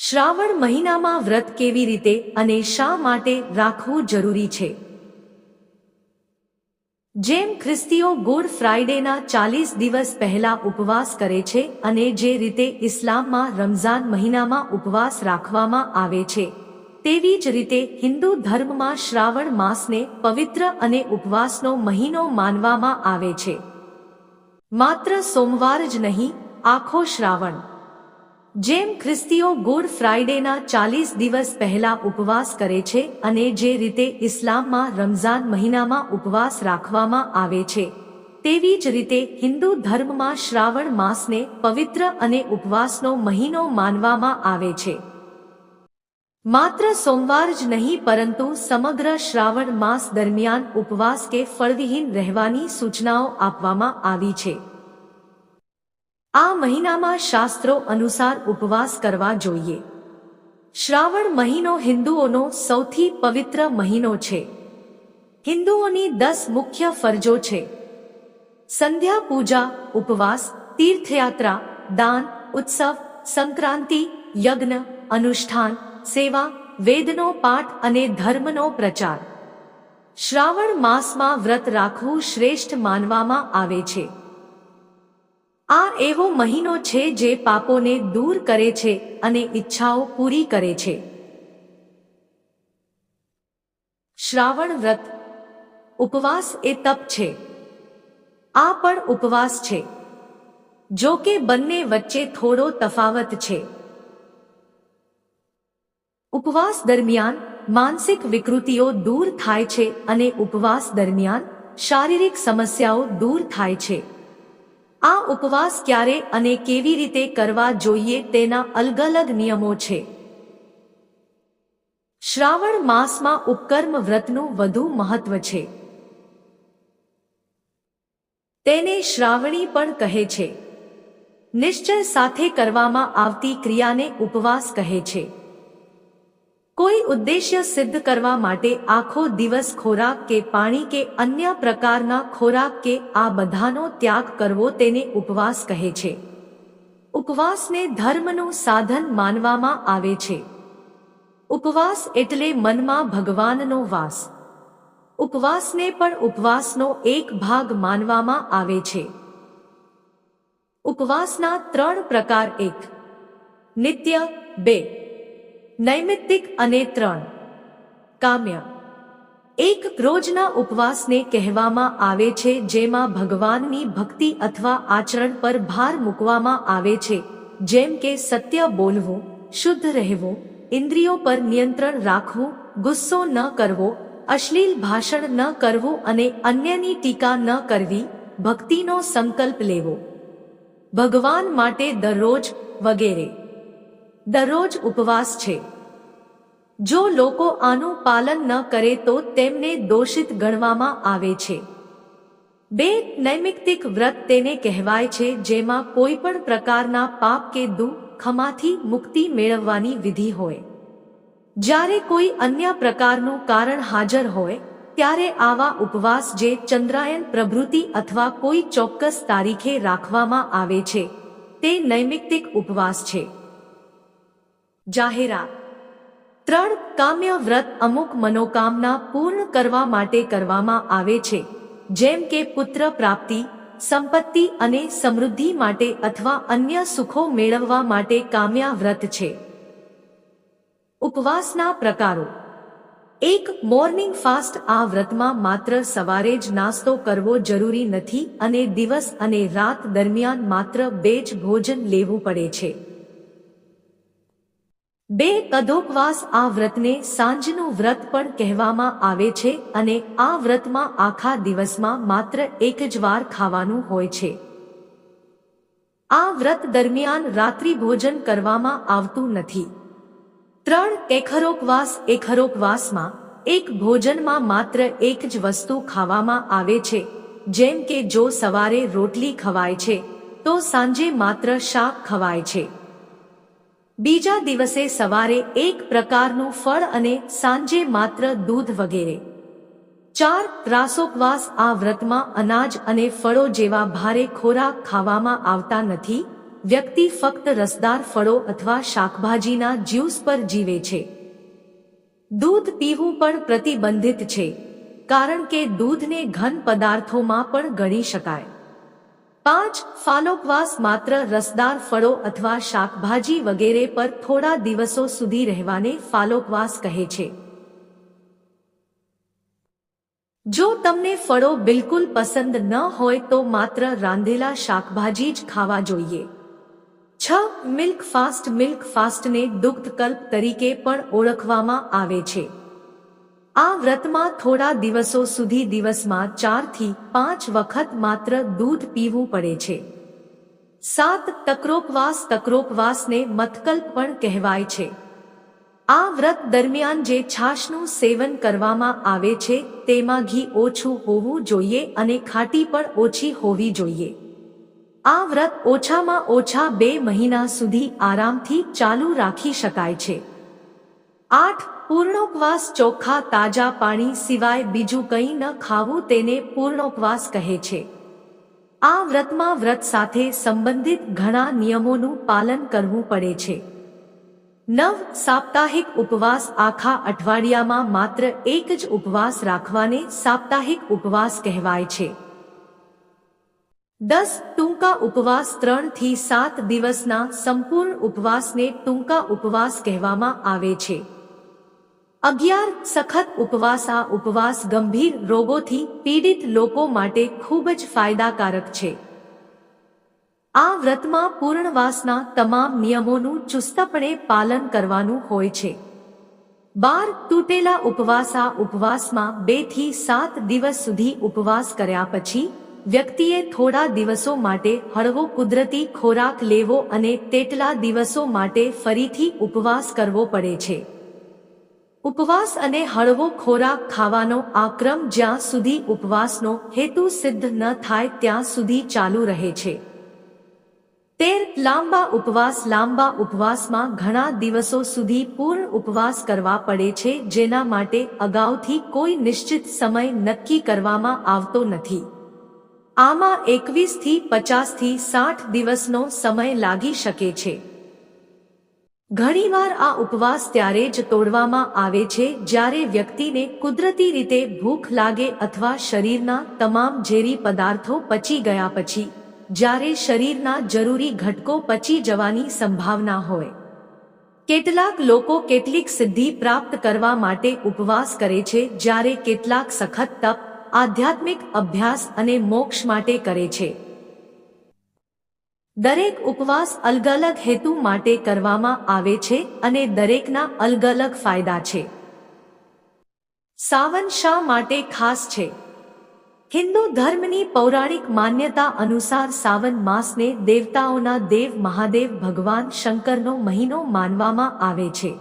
શ્રાવણ મહિનામાં વ્રત કેવી રીતે અને શા માટે રાખવું જરૂરી છે? જેમ ખ્રિસ્તીઓ ગુડ ફ્રાઇડેના 40 દિવસ પહેલા ઉપવાસ કરે છે અને જે રીતે ઇસ્લામમાં રમઝાન મહિનામાં ઉપવાસ રાખવામાં આવે છે, તેવી જ રીતે હિન્દુ ધર્મમાં શ્રાવણ માસને પવિત્ર અને ઉપવાસનો મહિનો માનવામાં આવે છે. માત્ર સોમવાર જ નહીં, આખો શ્રાવણ. જેમ ખ્રિસ્તીઓ ગુડ ફ્રાઇડેના 40 દિવસ પહેલા ઉપવાસ કરે છે અને જે રીતે ઇસ્લામમાં રમઝાન મહિનામાં ઉપવાસ રાખવામાં આવે છે, તેવી જ રીતે હિન્દુ ધર્મમાં શ્રાવણ માસને પવિત્ર અને ઉપવાસનો મહિનો માનવામાં આવે છે. માત્ર સોમવાર જ નહીં પરંતુ સમગ્ર શ્રાવણ માસ દરમિયાન ઉપવાસ કે ફળવિહીન રહેવાની સૂચનાઓ આપવામાં આવી છે. આ મહિનામાં શાસ્ત્રો અનુસાર ઉપવાસ કરવા જોઈએ. શ્રાવણ મહિનો હિન્દુઓનો સૌથી પવિત્ર મહિનો છે. હિન્દુઓની 10 મુખ્ય ફરજો છે: સંધ્યા પૂજા, ઉપવાસ, તીર્થયાત્રા, દાન, ઉત્સવ, સંક્રાંતિ, યજ્ઞ, અનુષ્ઠાન, સેવા, વેદનો પાઠ અને ધર્મનો પ્રચાર. શ્રાવણ માસમાં વ્રત રાખવું શ્રેષ્ઠ માનવામાં આવે છે. આ એવો મહિનો છે જે પાપોને દૂર કરે છે અને ઈચ્છાઓ પૂરી કરે છે. શ્રાવણ વ્રત ઉપવાસ એ તપ છે. આ પણ ઉપવાસ છે, જો કે બંને વચ્ચે થોડો તફાવત છે. ઉપવાસ દરમિયાન માનસિક વિકૃતિઓ દૂર થાય છે અને ઉપવાસ દરમિયાન શારીરિક સમસ્યાઓ દૂર થાય છે. આ ઉપવાસ ક્યારે અને કેવી રીતે કરવા જોઈએ તેના અલગ અલગ નિયમો છે. શ્રાવણ માસમાં ઉપકર્મ વ્રતનું વધુ મહત્વ છે. તેને શ્રાવણી પણ કહે છે. નિશ્ચય સાથે કરવામાં આવતી ક્રિયાને ઉપવાસ કહે છે. કોઈ ઉદ્દેશ્ય સિદ્ધ કરવા માટે આખો દિવસ ખોરાક કે પાણી કે અન્ય પ્રકારના ખોરાક કે આ બધાનો ત્યાગ કરવો તેને ઉપવાસ કહે છે. ઉપવાસને ધર્મનું સાધન માનવામાં આવે છે. ઉપવાસ એટલે મનમાં ભગવાનનો વાસ. ઉપવાસને પણ ઉપવાસનો એક ભાગ માનવામાં આવે છે. ઉપવાસના 3 પ્રકાર: 1. નિત્ય, 2. નૈમિત્તિક અને 3. કામ્ય. એક રોજના ઉપવાસને કહેવામાં આવે છે જેમાં ભગવાનની ભક્તિ અથવા આચરણ પર ભાર મૂકવામાં આવે છે, જેમ કે સત્ય બોલવું, શુદ્ધ રહેવું, ઇન્દ્રિયો પર નિયંત્રણ રાખવું, ગુસ્સો ન કરવો, અશ્લીલ ભાષણ ન કરવું અને અન્યની ટીકા ન કરવી, ભક્તિનો સંકલ્પ લેવો, ભગવાન માટે દરરોજ વગેરે. દરરોજ ઉપવાસ છે. જો લોકો આનું પાલન ન કરે તો તેમને દોષિત ગણવામાં આવે છે. 2. નૈમિત્તિક વ્રત તેને કહેવાય છે જેમાં કોઈ પણ પ્રકારના પાપ કે દુઃખમાંથી મુક્તિ મેળવવાની વિધિ હોય. જ્યારે કોઈ અન્ય પ્રકારનું કારણ હાજર હોય ત્યારે આવા ઉપવાસ જે ચંદ્રાયન પ્રભૃતિ અથવા કોઈ ચોક્કસ તારીખે રાખવામાં આવે છે તે નૈમિત્તિક ઉપવાસ છે. જાહેરાત. 3. કામ્ય વ્રત અમુક મનોકામના પૂર્ણ કરવા માટે કરવામાં આવે છે, જેમ કે પુત્ર પ્રાપ્તિ, સંપત્તિ અને સમૃદ્ધિ માટે અથવા અન્ય સુખો મેળવવા માટે કામ્યા વ્રત છે. ઉપવાસના પ્રકારો. 1. Morning fast. આ વ્રતમાં માત્ર સવારે જ નાસ્તો કરવો જરૂરી નથી અને દિવસ અને રાત દરમિયાન માત્ર 2 જ ભોજન લેવું પડે છે. 2. કદોપવાસ. આ વ્રતને સાંજનું વ્રત પણ કહેવામાં આવે છે અને આ વ્રતમાં આખા દિવસમાં માત્ર 1 જ વાર ખાવાનું હોય છે. આ વ્રત દરમિયાન રાત્રિ ભોજન કરવામાં આવતું નથી. 3. એખરોપવાસ. એખરોપવાસમાં એક ભોજનમાં માત્ર 1 જ વસ્તુ ખાવામાં આવે છે, જેમ કે જો સવારે રોટલી ખવાય છે તો સાંજે માત્ર શાક ખવાય છે. બીજા દિવસે સવારે એક પ્રકારનું ફળ અને સાંજે માત્ર દૂધ વગેરે. 4. રાસોપવાસ. આ વ્રતમાં અનાજ અને ફળો જેવા ભારે ખોરાક ખાવામાં આવતા નથી વ્યક્તિ ફક્ત રસદાર ફળો અથવા શાકભાજીના જ્યુસ પર જીવે છે. દૂધ પીવું પણ પ્રતિબંધિત છે, કારણ કે દૂધને ઘન પદાર્થોમાં પણ ગણી શકાય. 5. ફાલોપવાસ માત્ર રસદાર ફળો અથવા શાકભાજી વગેરે પર થોડા દિવસો સુધી રહેવાને ફાલોપવાસ કહે છે. જો તમને ફળો બિલકુલ પસંદ ન હોય તો માત્ર રાંધેલા શાકભાજી જ ખાવા જોઈએ. 6. Milk fast. મિલ્ક ફાસ્ટને દુગ્ધકલ્પ તરીકે પણ ઓળખવામાં આવે છે. આ વ્રતમાં થોડા દિવસો સુધી દિવસમાં 4 થી 5 વખત માત્ર દૂધ પીવું પડે છે. 7. તક્રોપવાસ. તક્રોપવાસને મથકલ્પ પણ કહેવાય છે. આ વ્રત દરમિયાન જે છાશનું સેવન કરવામાં આવે છે તેમાં ઘી ઓછું હોવું જોઈએ અને ખાટી પણ ઓછી હોવી જોઈએ. આ વ્રત ઓછામાં ઓછા 2 મહિના સુધી આરામથી ચાલુ રાખી શકાય છે. 8. પૂર્ણોપવાસ. ચોખ્ખા તાજા પાણી સિવાય બીજું કંઈ ન ખાવું તેને પૂર્ણોપવાસ કહે છે. આ વ્રતમાં વ્રત સાથે સંબંધિત ઘણા નિયમોનું પાલન કરવું પડે છે. 9. સાપ્તાહિક ઉપવાસ. આખા અઠવાડિયામાં માત્ર એક જ ઉપવાસ રાખવાને સાપ્તાહિક ઉપવાસ કહેવાય છે. 10. ટૂંકા ઉપવાસ. 3 થી 7 દિવસના સંપૂર્ણ ઉપવાસને ટૂંકા ઉપવાસ કહેવામાં આવે છે. 11. સખત ઉપવાસ. આ ઉપવાસ ગંભીર રોગોથી પીડિત લોકો માટે ખૂબ જ ફાયદાકારક છે. આ વ્રતમાં પૂર્ણવાસના તમામ નિયમોનું ચુસ્તપણે પાલન કરવાનું હોય છે. 12. તૂટેલા ઉપવાસ. આ ઉપવાસમાં 2 થી 7 દિવસ સુધી ઉપવાસ કર્યા પછી વ્યક્તિએ થોડા દિવસો માટે હળવો કુદરતી ખોરાક લેવો અને તેટલા દિવસો માટે ફરીથી ઉપવાસ કરવો પડે છે. ઉપવાસ અને હળવો ખોરાક ખાવાનો આ ક્રમ જ્યાં સુધી ઉપવાસનો હેતુ સિદ્ધ ન થાય ત્યાં સુધી ચાલુ રહે છે. 13. લાંબા ઉપવાસ. લાંબા ઉપવાસમાં ઘણા દિવસો સુધી પૂર્ણ ઉપવાસ કરવા પડે છે, જેના માટે અગાઉથી કોઈ નિશ્ચિત સમય નક્કી કરવામાં આવતો નથી. આમાં 21 થી 50 થી 60 દિવસનો સમય લાગી શકે છે. ઘણીવાર આ ઉપવાસ ત્યારે જ તોડવામાં આવે છે જ્યારે વ્યક્તિને કુદરતી રીતે ભૂખ લાગે અથવા શરીરના તમામ ઝેરી પદાર્થો પચી ગયા પછી, જ્યારે શરીરના જરૂરી ઘટકો પચી જવાની સંભાવના હોય. કેટલાક લોકો કેટલીક સિદ્ધિ પ્રાપ્ત કરવા માટે ઉપવાસ કરે છે, જ્યારે કેટલાક સખત તપ, આધ્યાત્મિક અભ્યાસ અને મોક્ષ માટે કરે છે. દરેક ઉપવાસ અલગ અલગ હેતુ માટે કરવામાં આવે છે અને દરેકના અલગ અલગ ફાયદા છે. સાવન શા માટે ખાસ છે? હિન્દુ ધર્મની પૌરાણિક માન્યતા અનુસાર સાવન માસને દેવતાઓના દેવ મહાદેવ ભગવાન શંકરનો મહિનો માનવામાં આવે છે.